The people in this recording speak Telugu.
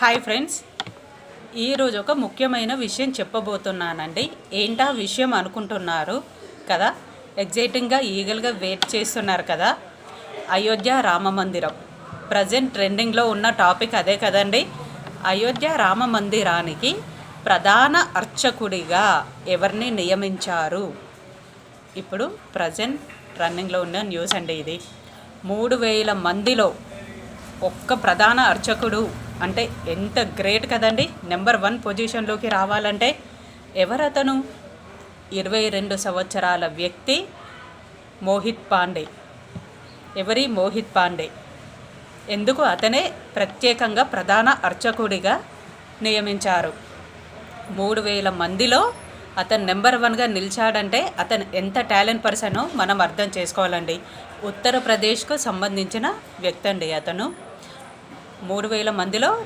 హాయ్ ఫ్రెండ్స్, ఈరోజు ఒక ముఖ్యమైన విషయం చెప్పబోతున్నానండి. ఏంటా విషయం అనుకుంటున్నారు కదా? ఎగ్జైటింగ్గా ఈగల్గా వెయిట్ చేస్తున్నారు కదా? అయోధ్య రామ మందిరం ప్రజెంట్ ట్రెండింగ్లో ఉన్న టాపిక్ అదే కదండి. అయోధ్య రామ మందిరానికి ప్రధాన అర్చకుడిగా ఎవరిని నియమించారు? ఇప్పుడు ప్రజెంట్ రన్నింగ్లో ఉన్న న్యూస్ అండి ఇది. 3000 మందిలో ఒక్క ప్రధాన అర్చకుడు అంటే ఎంత గ్రేట్ కదండి. నెంబర్ 1 పొజిషన్లోకి రావాలంటే ఎవరతను? 22 సంవత్సరాల వ్యక్తి మోహిత్ పాండే. ఎవరి? మోహిత్ పాండే. ఎందుకు అతనే ప్రత్యేకంగా ప్రధాన అర్చకుడిగా నియమించారు? 3000 మందిలో అతను నెంబర్ 1గా నిలిచాడంటే అతను ఎంత టాలెంట్ పర్సనో మనం అర్థం చేసుకోవాలండి. ఉత్తరప్రదేశ్కు సంబంధించిన వ్యక్తి అండి అతను. 3000 మందిలో